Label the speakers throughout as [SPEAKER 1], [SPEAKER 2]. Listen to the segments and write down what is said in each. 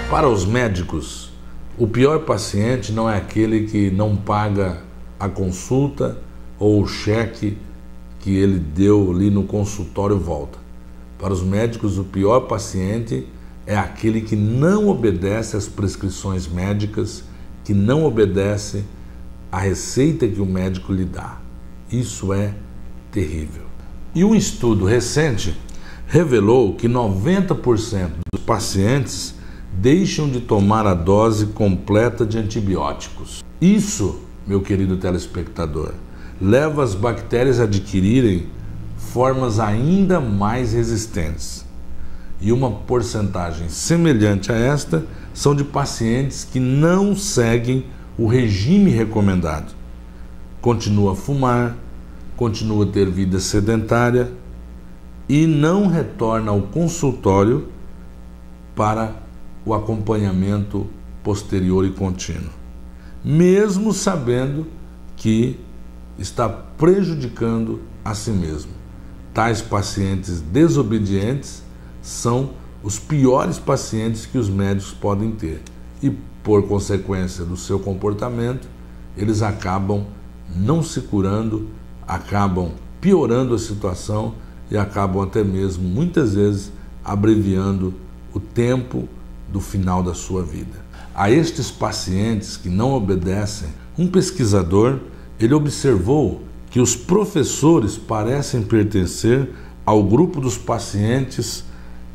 [SPEAKER 1] Para os médicos, o pior paciente não é aquele que não paga a consulta ou o cheque que ele deu ali no consultório volta. Para os médicos, o pior paciente é aquele que não obedece às prescrições médicas, que não obedece à receita que o médico lhe dá. Isso é terrível. E um estudo recente revelou que 90% dos pacientes deixam de tomar a dose completa de antibióticos. Isso, meu querido telespectador, leva as bactérias a adquirirem formas ainda mais resistentes. E uma porcentagem semelhante a esta são de pacientes que não seguem o regime recomendado. Continua a fumar, continua a ter vida sedentária e não retorna ao consultório para o acompanhamento posterior e contínuo, mesmo sabendo que está prejudicando a si mesmo. Tais pacientes desobedientes são os piores pacientes que os médicos podem ter e, por consequência do seu comportamento, eles acabam não se curando, acabam piorando a situação e acabam até mesmo, muitas vezes, abreviando o tempo do final da sua vida. A estes pacientes que não obedecem, um pesquisador, ele observou que os professores parecem pertencer ao grupo dos pacientes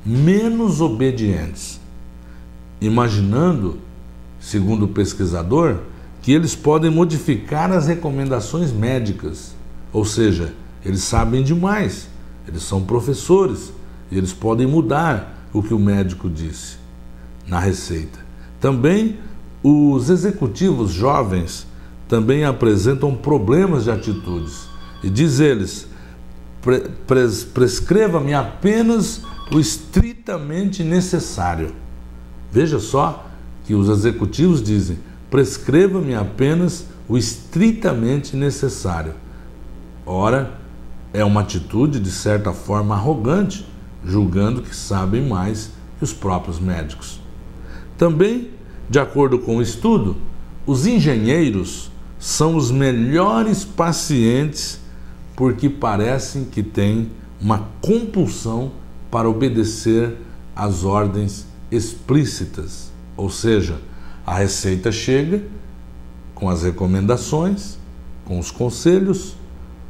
[SPEAKER 1] menos obedientes, imaginando, segundo o pesquisador, que eles podem modificar as recomendações médicas, ou seja, eles sabem demais, eles são professores e eles podem mudar o que o médico disse na receita. Também os executivos jovens também apresentam problemas de atitudes e diz eles: prescreva-me apenas o estritamente necessário. Veja só que os executivos dizem: prescreva-me apenas o estritamente necessário. Ora, é uma atitude de certa forma arrogante, julgando que sabem mais que os próprios médicos. Também, de acordo com o estudo, os engenheiros são os melhores pacientes porque parecem que têm uma compulsão para obedecer às ordens explícitas, ou seja, a receita chega com as recomendações, com os conselhos,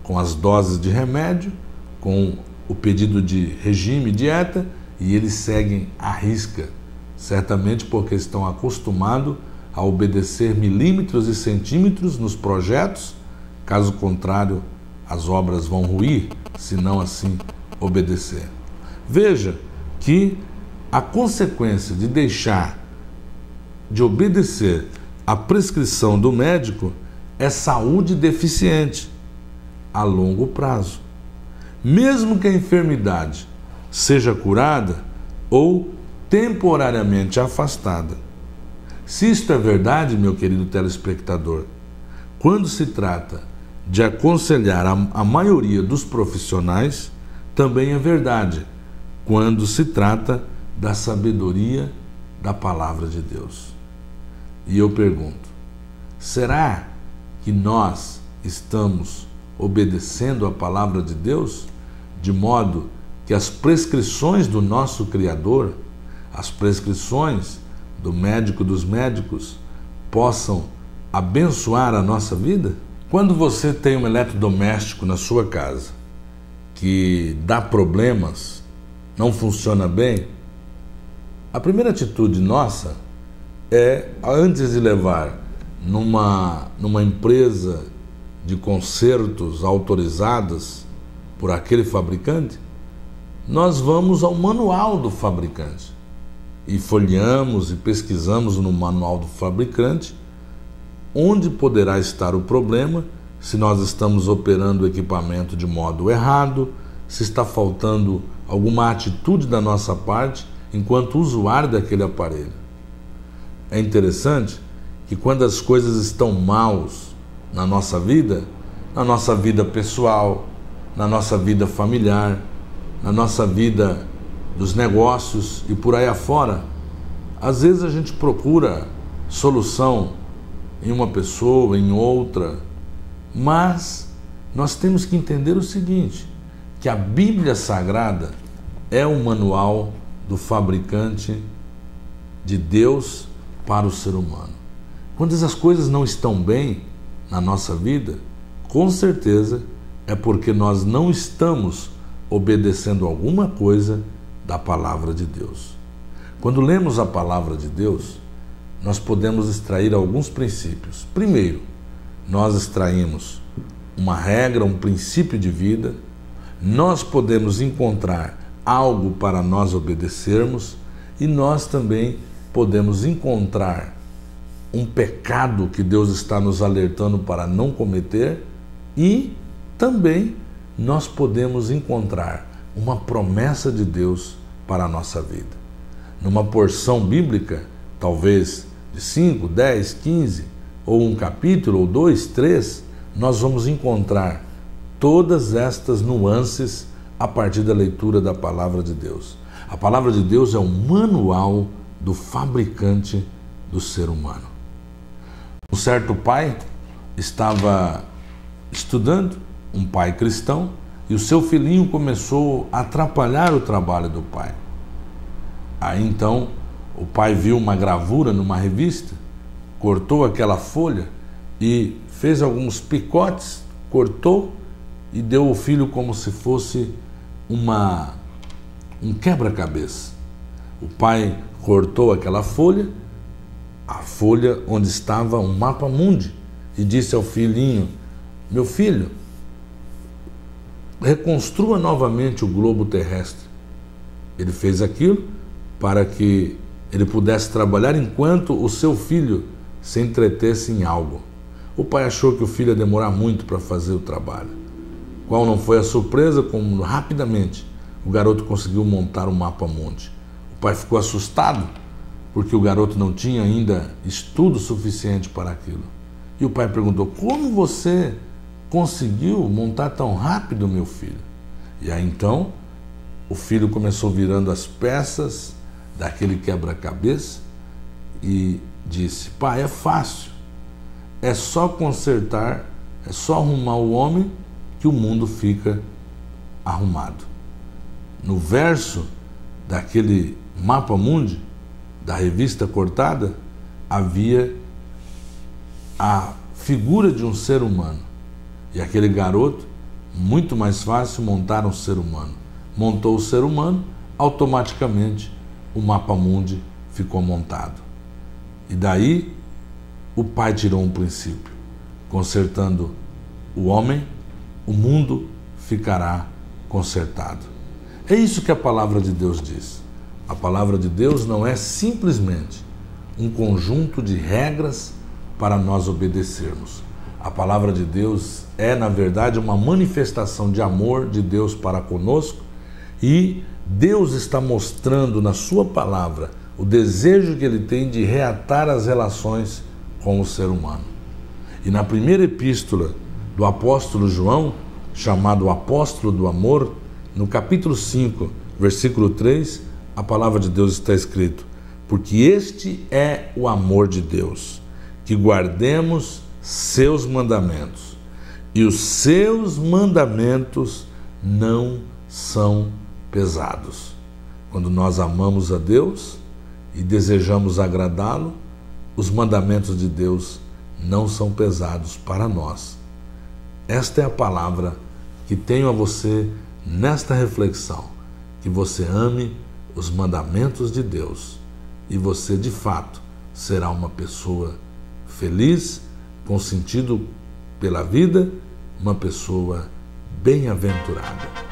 [SPEAKER 1] com as doses de remédio, com o pedido de regime e dieta, e eles seguem à risca, certamente porque estão acostumados a obedecer milímetros e centímetros nos projetos, caso contrário, as obras vão ruir, se não assim obedecer. Veja que a consequência de deixar de obedecer à prescrição do médico é saúde deficiente a longo prazo, mesmo que a enfermidade seja curada ou temporariamente afastada. Se isto é verdade, meu querido telespectador, quando se trata de aconselhar a maioria dos profissionais, também é verdade quando se trata da sabedoria da palavra de Deus. E eu pergunto, será que nós estamos obedecendo a palavra de Deus de modo que as prescrições do nosso Criador, as prescrições do médico dos médicos, possam abençoar a nossa vida? Quando você tem um eletrodoméstico na sua casa que dá problemas, não funciona bem, a primeira atitude nossa é, antes de levar numa empresa de consertos autorizadas por aquele fabricante, nós vamos ao manual do fabricante e folheamos e pesquisamos no manual do fabricante onde poderá estar o problema, se nós estamos operando o equipamento de modo errado, se está faltando alguma atitude da nossa parte enquanto usuário daquele aparelho. É interessante que quando as coisas estão maus na nossa vida pessoal, na nossa vida familiar, na nossa vida dos negócios e por aí afora, às vezes a gente procura solução em uma pessoa, em outra, mas nós temos que entender o seguinte, que a Bíblia Sagrada é o manual do fabricante de Deus para o ser humano. Quando essas coisas não estão bem na nossa vida, com certeza é porque nós não estamos obedecendo alguma coisa da palavra de Deus. Quando lemos a palavra de Deus, nós podemos extrair alguns princípios. Primeiro, nós extraímos uma regra, um princípio de vida. Nós podemos encontrar algo para nós obedecermos e nós também podemos encontrar um pecado que Deus está nos alertando para não cometer e também nós podemos encontrar uma promessa de Deus para a nossa vida. Numa porção bíblica, talvez de 5, 10, 15, ou um capítulo, ou 2, 3, nós vamos encontrar todas estas nuances a partir da leitura da palavra de Deus. A palavra de Deus é um manual do fabricante do ser humano. Um certo pai estava estudando, um pai cristão, e o seu filhinho começou a atrapalhar o trabalho do pai. Aí então o pai viu uma gravura numa revista, cortou aquela folha e fez alguns picotes, cortou e deu ao filho como se fosse um quebra-cabeça. O pai cortou aquela folha, a folha onde estava um mapa mundi, e disse ao filhinho: meu filho, reconstrua novamente o globo terrestre. Ele fez aquilo para que ele pudesse trabalhar enquanto o seu filho se entretesse em algo. O pai achou que o filho ia demorar muito para fazer o trabalho. Qual não foi a surpresa, como rapidamente o garoto conseguiu montar o mapa mundi. O pai ficou assustado, porque o garoto não tinha ainda estudo suficiente para aquilo. E o pai perguntou: como você conseguiu montar tão rápido, meu filho? E aí então o filho começou virando as peças daquele quebra-cabeça e disse: pai, é fácil, é só consertar, é só arrumar o homem que o mundo fica arrumado. No verso daquele mapa mundi, da revista cortada, havia a figura de um ser humano. E aquele garoto, muito mais fácil montar um ser humano. Montou o ser humano, automaticamente o mapa mundi ficou montado. E daí o pai tirou um princípio: consertando o homem, o mundo ficará consertado. É isso que a palavra de Deus diz. A palavra de Deus não é simplesmente um conjunto de regras para nós obedecermos. A palavra de Deus é, na verdade, uma manifestação de amor de Deus para conosco, e Deus está mostrando na sua palavra o desejo que ele tem de reatar as relações com o ser humano. E na primeira epístola do apóstolo João, chamado Apóstolo do Amor, no capítulo 5, versículo 3, a palavra de Deus está escrito: porque este é o amor de Deus, que guardemos seus mandamentos, e os seus mandamentos não são pesados. Quando nós amamos a Deus e desejamos agradá-lo, os mandamentos de Deus não são pesados para nós. Esta é a palavra que tenho a você nesta reflexão: que você ame os mandamentos de Deus e você de fato será uma pessoa feliz, com sentido pela vida, uma pessoa bem-aventurada.